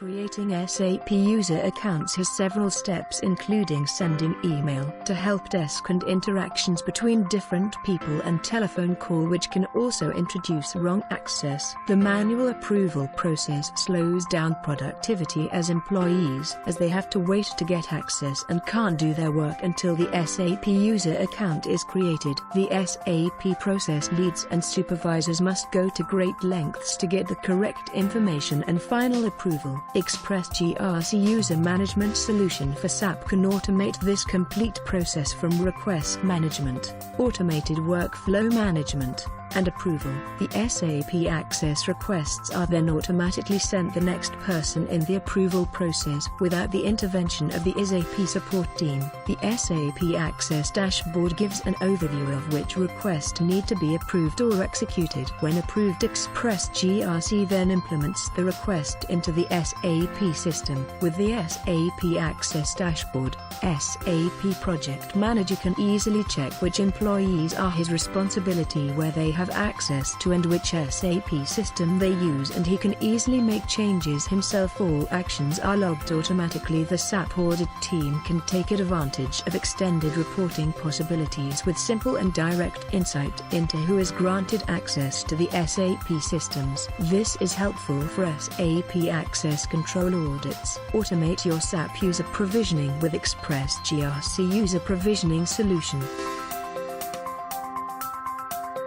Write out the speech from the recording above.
Creating SAP user accounts has several steps, including sending email to help desk and interactions between different people and telephone call, which can also introduce wrong access. The manual approval process slows down productivity as employees, as they have to wait to get access and can't do their work until the SAP user account is created. The SAP process leads and supervisors must go to great lengths to get the correct information and final approval. Express GRC User Management Solution for SAP can automate this complete process from request management, automated workflow management, and approval. The SAP access requests are then automatically sent the next person in the approval process without the intervention of the SAP support team. The SAP Access Dashboard gives an overview of which requests need to be approved or executed. When approved, Express GRC then implements the request into the SAP system. With the SAP Access Dashboard, SAP Project Manager can easily check which employees are his responsibility, where they have access to, and which SAP system they use, and he can easily make changes himself. All actions are logged automatically. The SAP Audit team can take advantage of extended reporting possibilities with simple and direct insight into who is granted access to the SAP systems. This is helpful for SAP access control audits. Automate your SAP user provisioning with Express GRC User Provisioning Solution.